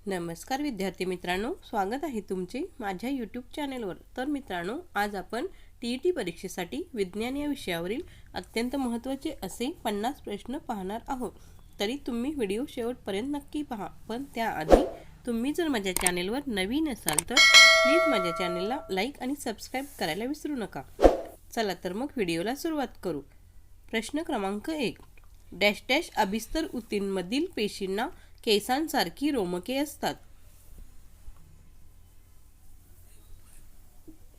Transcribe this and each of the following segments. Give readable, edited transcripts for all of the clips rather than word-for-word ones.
नमस्कार विद्यार्थी मित्रांनो, स्वागत आहे तुमचे माझ्या यूट्यूब चॅनलवर। तर मित्रांनो, आज आपण टीईटी परीक्षेसाठी विज्ञान या विषयावरील अत्यंत महत्त्वाचे असे 50 प्रश्न पाहणार आहोत। तरी तुम्ही व्हिडिओ शेवटपर्यंत नक्की पहा। पण त्याआधी तुम्ही जर माझ्या चॅनलवर नवीन असाल तर प्लीज माझ्या चॅनलला लाईक आणि सबस्क्राइब करायला विसरू नका। चला तर मग व्हिडिओला सुरुवात करू। प्रश्न क्रमांक 1, डॅश डॅश अभिस्तर ऊतींमधील पेशींना केसांसारखी रोमके असतात।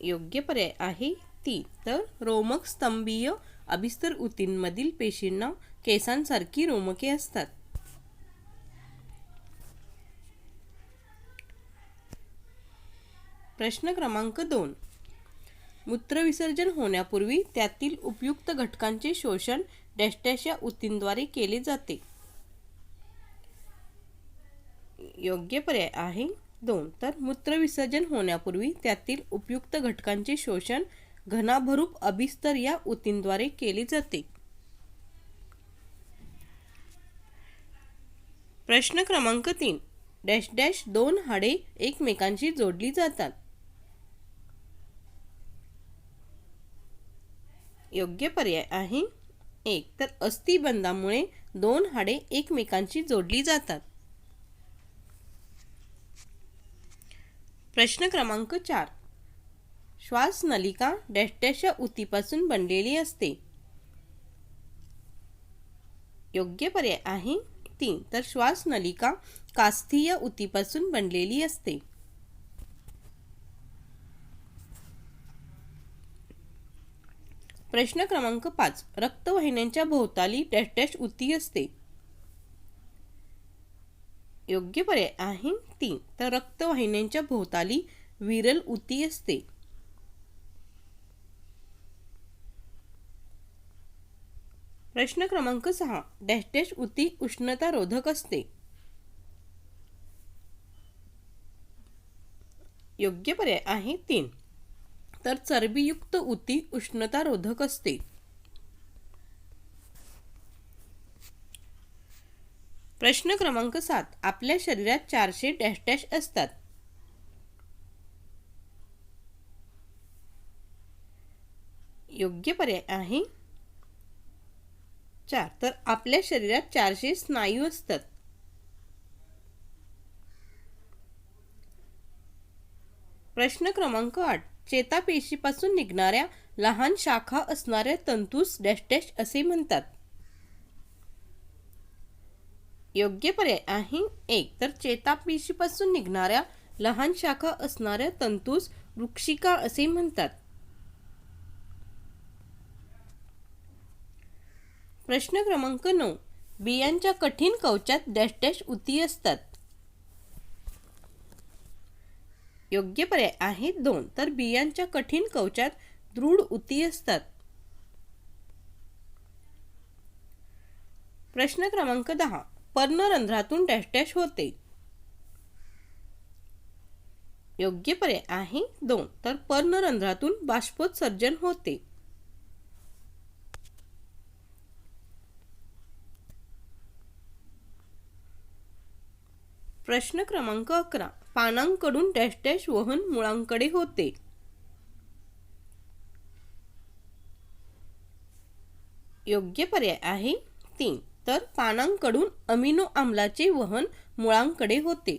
योग्य पर्याय आहे ती। तर रोमक स्तंभीय अभिस्तर ऊतींमधील पेशींना केसांसारखी रोमके असतात। प्रश्न क्रमांक 2, मूत्रविसर्जन होण्यापूर्वी त्यातील उपयुक्त घटकांचे शोषण डॅश डॅश या ऊतींद्वारे केले जाते। योग्य पर्याय आहे 2। तर मूत्रविसर्जन होण्यापूर्वी त्यातील उपयुक्त घटकांचे शोषण घनाभरूप अभिस्तर या ऊतींद्वारे केले जाते। प्रश्न क्रमांक 3, डॅश डॅश दोन हाडे एकमेकांशी जोडली जातात। योग्य पर्याय आहे 1। तर अस्थिबंधामुळे दोन हाडे एकमेकांशी जोडली जातात। प्रश्न क्रमांक 4, श्वासनलिका डॅश डॅश या ऊतीपासून बनलेली असते। योग्य पर्याय आहे 3। तर श्वासनलिका कास्थीय ऊतीपासून बनलेली असते। प्रश्न क्रमांक 5, रक्तवाहिन्यांच्या भोवताली डॅश डॅश ऊती असते। योग्य पर्याय आहे 3। तर रक्तवाहिन्यांच्या भोवताली विरल ऊती असते। प्रश्न क्रमांक 6, डॅश डॅश ऊती उष्णतारोधक असते। योग्य पर्याय आहे 3। तर चरबीयुक्त ऊती उष्णतारोधक असते। प्रश्न क्रमांक 7, आपल्या शरीरात 400 डॅश डॅश असतात। योग्य पर्याय आहे 4। तर आपल्या शरीरात 400 स्नायू असतात। प्रश्न क्रमांक 8, चेतापेशीपासून निघणाऱ्या लहान शाखा असणाऱ्या तंतूस डॅश डॅश असे म्हणतात। योग्य पर्याय आहे 1। तर चेतापेशीपासून निघणाऱ्या लहान शाखा असणाऱ्या तंतूस वृक्षिका असे म्हणतात। प्रश्न क्रमांक 9, बियांच्या कठीण कवचात डॅश डॅश ऊती असतात। योग्य पर्याय आहे 2। तर बियांच्या कठीण कवचात दृढ ऊती असतात। प्रश्न क्रमांक 10, पर्णरंध्रातून डॅश डॅश होते। योग्य पर्याय आहे 2। तर पर्णरंध्रातून बाष्पोत्सर्जन होते। प्रश्न क्रमांक 11, पानांकडून डॅश डॅश वहन मुळांकडे होते। योग्य पर्याय आहे 3। तर पानांकडून अमिनो आम्लाचे वहन मुळांकडे होते।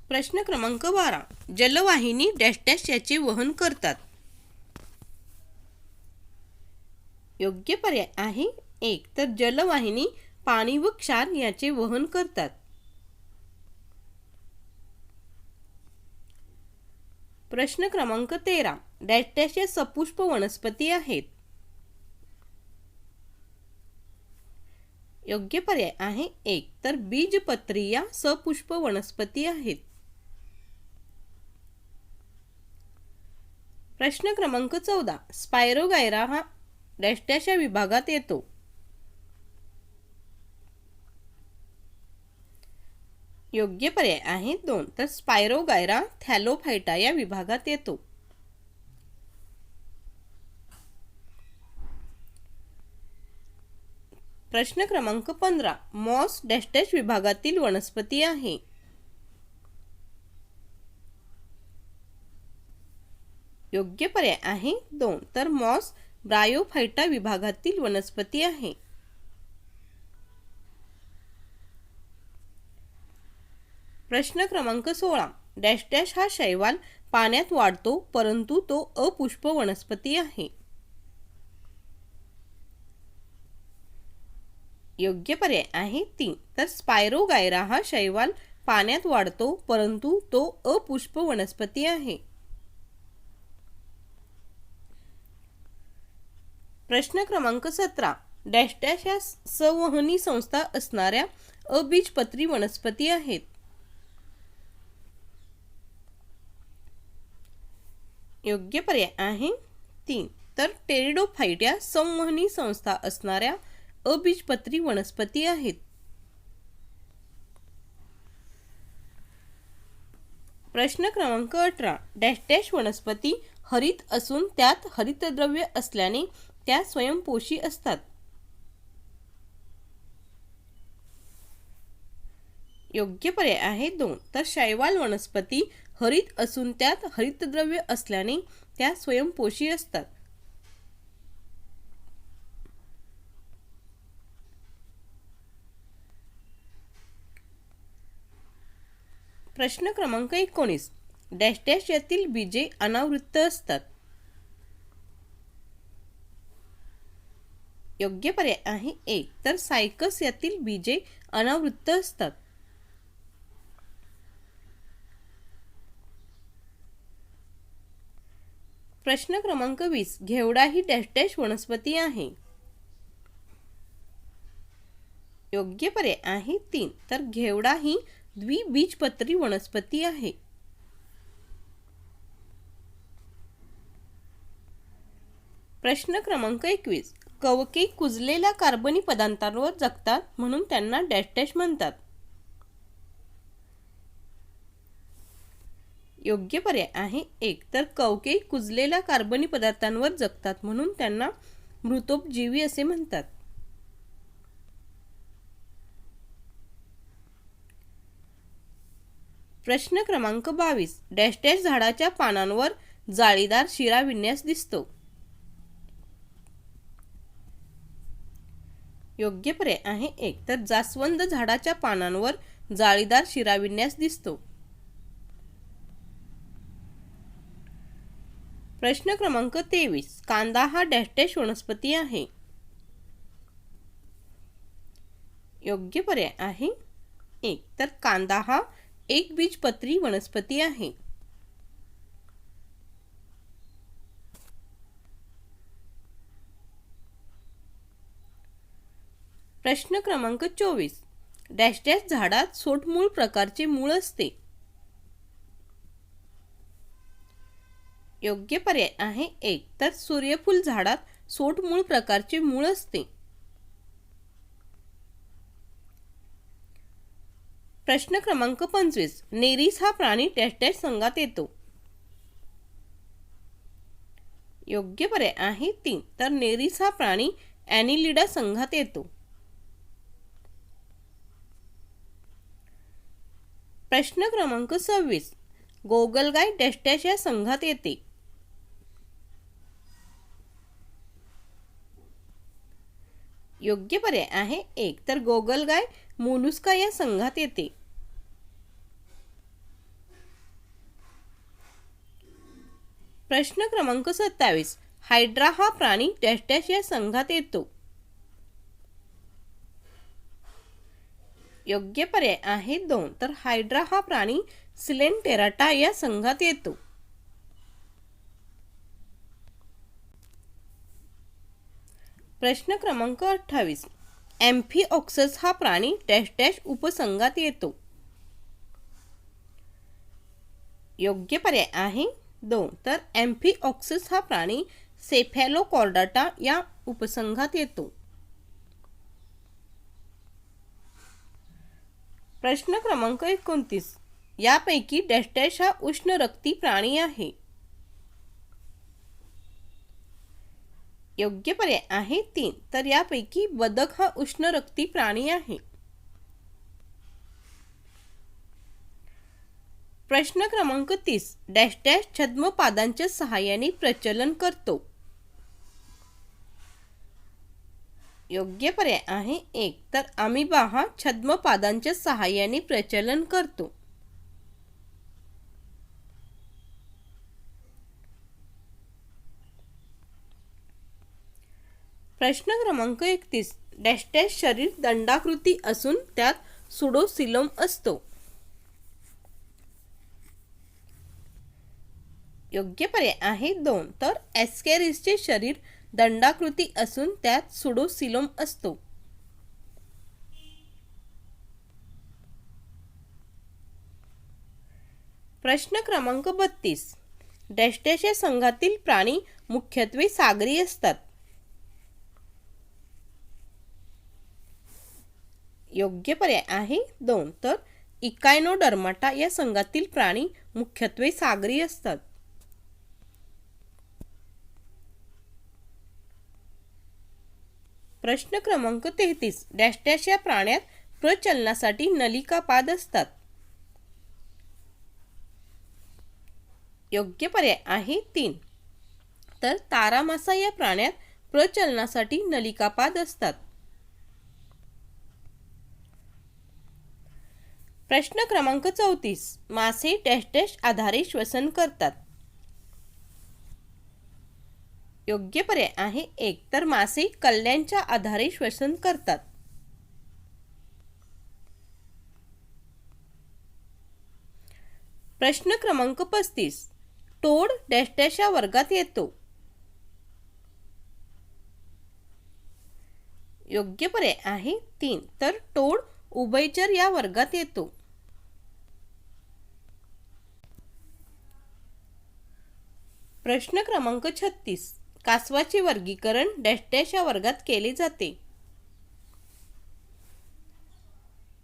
प्रश्न क्रमांक 12, जलवाहिनी डॅश डॅश याचे वहन करतात। योग्य पर्याय आहे 1। तर जलवाहिनी पाणी व क्षार याचे वहन करतात। प्रश्न क्रमांक 13, डॅश डॅश या सपुष्प वनस्पती आहेत। योग्य पर्याय आहे 1। तर बीजपत्री या सपुष्प वनस्पती आहेत। प्रश्न क्रमांक 14, स्पायरोगायरा हा डॅश डॅश या विभागात येतो। योग्य पर्याय आहे 2। तर स्पायरोगायरा थॅलोफाइटा या विभागात येतो। प्रश्न क्रमांक 15. मॉस डॅश डॅश विभागातील वनस्पती आहे. योग्य पर्याय आहे 2. तर मॉस ब्रायोफायटा विभागातील वनस्पती आहे. प्रश्न क्रमांक 16. डॅश डॅश हा शैवाल पाण्यात वाढतो परंतु तो अपुष्प वनस्पती आहे. योग्य पर्याय आहे 3. तर स्पायरोगायरा हा शैवाल पाण्यात वाढतो परंतु तो अपुष्प वनस्पती आहे. प्रश्न क्रमांक 17. डॅश डॅश या संवहनी संस्था असणाऱ्या अबीजपत्री वनस्पती आहेत. योग्य पर्याय आहे 3. तर टेरिडोफाइट या संवहनी संस्था असणाऱ्या अबीजपत्री वनस्पती आहेत. प्रश्न क्रमांक 18. डॅश डॅश वनस्पती हरित असून त्यात हरितद्रव्य असल्याने त्या स्वयंपोषी असतात. योग्य पर्याय आहे 2. तर शैवाल वनस्पती हरित असून त्यात हरितद्रव्य असल्याने त्या स्वयंपोषी असतात. प्रश्न क्रमांक 19. डॅश डॅश यातील बीजे अनावृत्त असतात. योग्य पर्याय आहे 1. तर सायकस यातील बीजे अनावृत्त असतात. प्रश्न क्रमांक 20. घेवडा ही डॅश डॅश वनस्पती आहे. योग्य पर्याय आहे 3. तर घेवडा ही द्विबीजपत्री वनस्पती आहे. प्रश्न क्रमांक 21. कवके कुजलेल्या कार्बनी पदार्थांवर जगतात म्हणून त्यांना डॅश डॅश म्हणतात. योग्य पर्याय आहे 1. तर कवके कुजलेल्या कार्बनी पदार्थांवर जगतात म्हणून त्यांना मृतोपजीवी असे म्हणतात. प्रश्न क्रमांक 22. डॅश डॅश झाडाच्या पानांवर जाळीदार शिराविन्यास दिसतो. योग्य पर्याय आहे 1. तर जास्वंद झाडाच्या पानांवर जाळीदार शिराविन्यास दिसतो. प्रश्न क्रमांक 23. कांदा हा डॅश डॅश वनस्पती आहे. योग्य पर्याय आहे 1. तर कांदा हा एकबीजपत्री वनस्पती आहे. प्रश्न क्रमांक 24. डॅश डॅश झाडात सोटमूळ प्रकारचे मूळ असते. योग्य पर्याय आहे 1. तर सूर्यफूल झाडात सोटमूळ प्रकारचे मूळ असते. प्रश्न क्रमांक 25. नेरीस हा प्राणी डॅश डॅश संघात येतो. योग्य पर्याय आहे 3. तर नेरीस हा प्राणी ॲनिलिडा संघात येतो. प्रश्न क्रमांक 26. गोगलगाय डॅश डॅश या संघात येते. योग्य पर्याय आहे 1. तर गोगलगाय मोलुस्का या संघात येते. प्रश्न क्रमांक 27. हायड्रा हा प्राणी डॅश डॅश या संघात येतो. योग्य पर्याय आहे 2. तर हायड्रा हा प्राणी सिलेंटेराटा या संघात येतो. प्रश्न क्रमांक 28. एम्फिऑक्सस हा प्राणी डॅश डॅश उपसंघात येतो. योग्य पर्याय आहे 2. तर एम्फिऑक्सस हा प्राणी सेफॅलोकॉर्डाटा या उपसंघात येतो. प्रश्न क्रमांक 29. यापैकी डॅश डॅश हा उष्ण रक्ती प्राणी आहे. योग्य पर्याय आहे 3. तर यापैकी बदक हा उष्ण रक्ती प्राणी आहे. प्रश्न क्रमांक 30. डॅश डॅश छद्म पादांच्या सहाय्याने प्रचलन करतो. योग्य पर्याय आहे 1. तर अमिबा हा छद्म पादांच्या सहाय्याने प्रचलन करतो. प्रश्न क्रमांक 31. डॅश डॅश शरीर दंडाकृती असून त्यात सुडोसिलम असतो. योग्य पर्याय आहे 2. तर ॲस्कॅरिसचे शरीर दंडाकृती असून त्यात सुडोसिलम असतो. प्रश्न क्रमांक 32. डॅश डॅश या संघातील प्राणी मुख्यत्वे सागरी असतात. योग्य पर्याय आहे 2. तर इकायनोडर्माटा या संघातील प्राणी मुख्यत्वे सागरी असतात. प्रश्न क्रमांक 33. डॅश डॅश या प्राण्यात प्रचलनासाठी नलिका पाद असतात. योग्य पर्याय आहे 3. तर तारामासा या प्राण्यात प्रचलनासाठी नलिका पाद असतात. प्रश्न क्रमांक 34. मासे डॅश डॅश आधारे श्वसन करतात. योग्य पर्याय आहे 1. तर मासे कल्ल्यांच्या आधारे श्वसन करतात. प्रश्न क्रमांक 35. टोड डॅश डॅश या वर्गात येतो. योग्य पर्याय आहे 3. तर टोड उभयचर या वर्गात येतो. प्रश्न क्रमांक 36. कासवाचे वर्गीकरण डॅश डॅश या वर्गात केले जाते.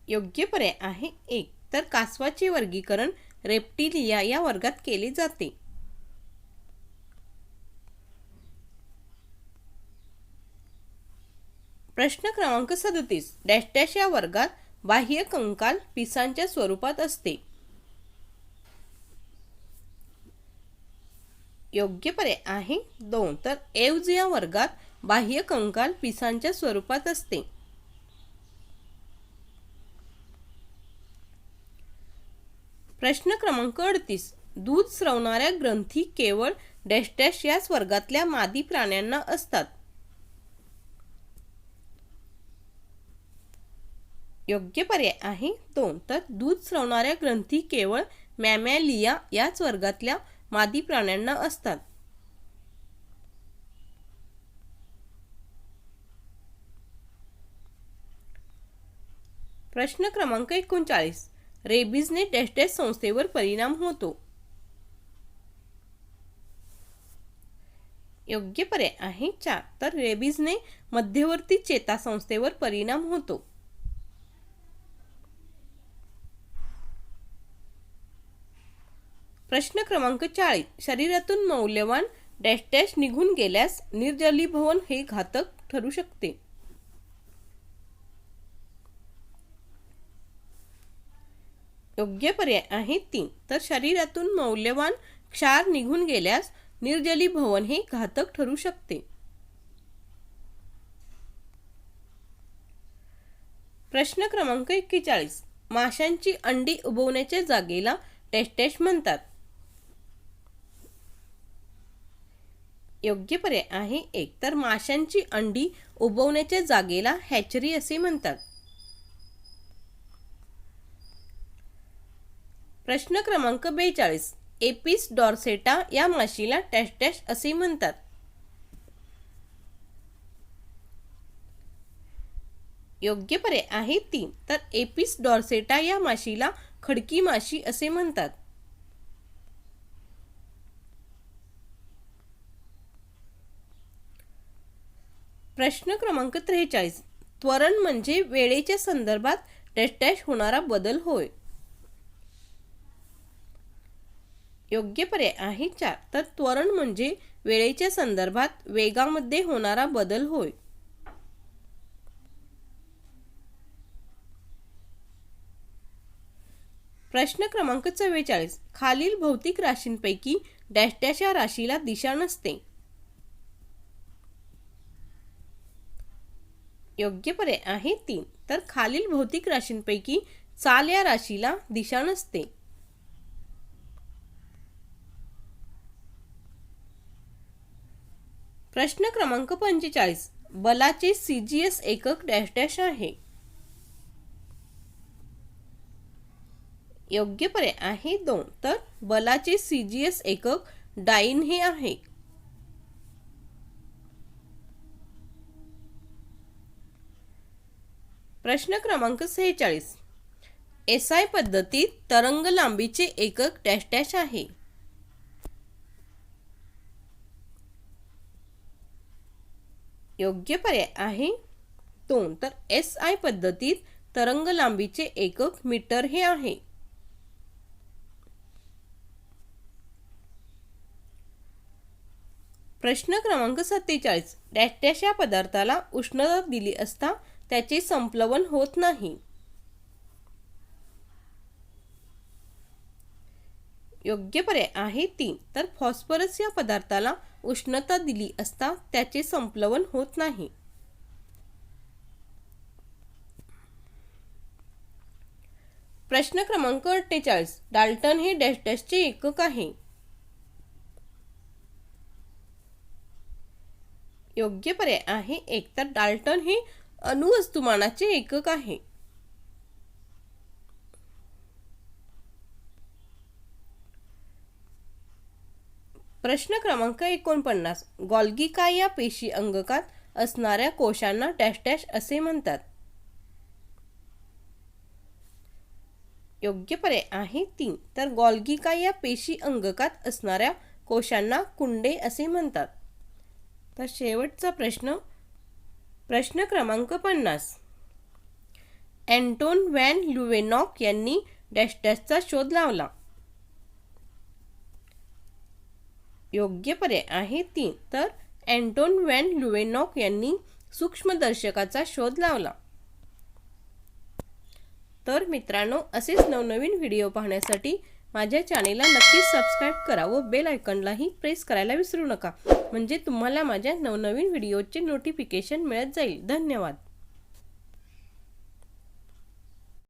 योग्य पर्याय आहे 1. तर कासवाचे वर्गीकरण रेप्टिलिया या वर्गात केले जाते. प्रश्न क्रमांक 37. डॅश डॅश या वर्गात बाह्य कंकाल पिसांच्या स्वरूपात असते. योग्य पर्याय आहे 2. तर एव्ज या वर्गात बाह्य कंकाल पिसांच्या स्वरूपात असते. प्रश्न क्रमांक 38. दूध स्रवणाऱ्या ग्रंथी केवळ डॅश डॅश याच वर्गातल्या मादी प्राण्यांना असतात. योग्य पर्याय आहे 2. तर दूध स्रवणाऱ्या ग्रंथी केवळ मॅमॅलिया याच वर्गातल्या मादी प्राण्यांना असतात. प्रश्न क्रमांक 39. रेबीजने डॅश डॅश संस्थेवर परिणाम होतो. योग्य पर्याय आहे 4. तर रेबीजने मध्यवर्ती चेतासंस्थेवर परिणाम होतो. प्रश्न क्रमांक 40. शरीरातून मौल्यवान डॅश डॅश निघून गेल्यास निर्जलीभवन हे घातक ठरू शकते. योग्य पर्याय आहे 3. तर शरीरातून मौल्यवान क्षार निघून गेल्यास निर्जलीभवन हे घातक ठरू शकते. प्रश्न क्रमांक 41. माशांची अंडी उबवण्याच्या जागेला डॅश डॅश म्हणतात. योग्य पर्याय आहे 1. तर माशांची अंडी उबवण्याच्या जागेला हॅचरी असे म्हणतात. प्रश्न क्रमांक 42. एपिस डॉर्सेटा या माशीला डॅश डॅश असे म्हणतात. योग्य पर्याय आहे 3. तर एपिस डॉर्सेटा या माशीला खडकी माशी असे म्हणतात. प्रश्न क्रमांक 43. त्वरण म्हणजे वेळेच्या संदर्भात डॅश डॅश होणारा बदल होय. योग्य पर्याय आहे 4. तर त्वरण म्हणजे वेळेच्या संदर्भात वेगामध्ये होणारा बदल होय। प्रश्न क्रमांक 44, खालील भौतिक राशींपैकी डॅश डॅश या राशीला दिशा नसते। योग्य पर्याय आहे 3, तर खालील भौतिक राशींपैकी चाल या राशीला दिशा नसते। प्रश्न क्रमांक 45, बलाचे सीजीएस एकक डॅश डॅश आहे। योग्य पर्याय आहे 2, तर बलाचे सीजीएस एकक डाइन हे आहे। प्रश्न क्रमांक 46, एसआय पद्धतीत तरंग लांबीचे एकक डॅश डॅश आहे। योग्य पर्याय आहे 2, तर एसआय पद्धतीत तरंग लांबीचे एकक मीटर हे आहे। प्रश्न क्रमांक 47, डॅश डॅश या पदार्थाला उष्णता दिली असता त्याचे संप्लवन होत नाही। योग्य पर्याय आहे 3, तर फॉस्फरस या पदार्थाला उष्णता दिली असता त्याचे संप्लवन होत नाही। प्रश्न क्रमांक 48, डाल्टन हे डॅश डॅशचे एकक आहे। योग्य पर्याय आहे 1, तर डाल्टन हे अणुवस्तुमानाचे एकक आहे। प्रश्न क्रमांक 49, गोल्गी काय या पेशी अंगकात असणाऱ्या कोशांना डॅश डॅश असे म्हणतात। योग्य पर्याय आहे 3, तर गोल्गी काय या पेशी अंगकात असणाऱ्या कोशांना कुंडे असे म्हणतात। तर शेवटचा प्रश्न क्रमांक 50, अँटोन व्हॅन ल्युवेनॉक यांनी डॅश डॅशचा शोध लावला। योग्य पर्याय आहे 3, तर अँटोन व्हॅन ल्युवेनॉक यांनी सूक्ष्मदर्शकाचा शोध लावला। तर मित्रांनो, असेच नवनवीन व्हिडिओ पाहण्यासाठी माझ्या चॅनेलला नक्कीच सबस्क्राईब करा व बेल आयकॉनलाही प्रेस करायला विसरू नका, म्हणजे तुम्हाला माझ्या नवनवीन व्हिडिओचे नोटिफिकेशन मिळत जाईल। धन्यवाद।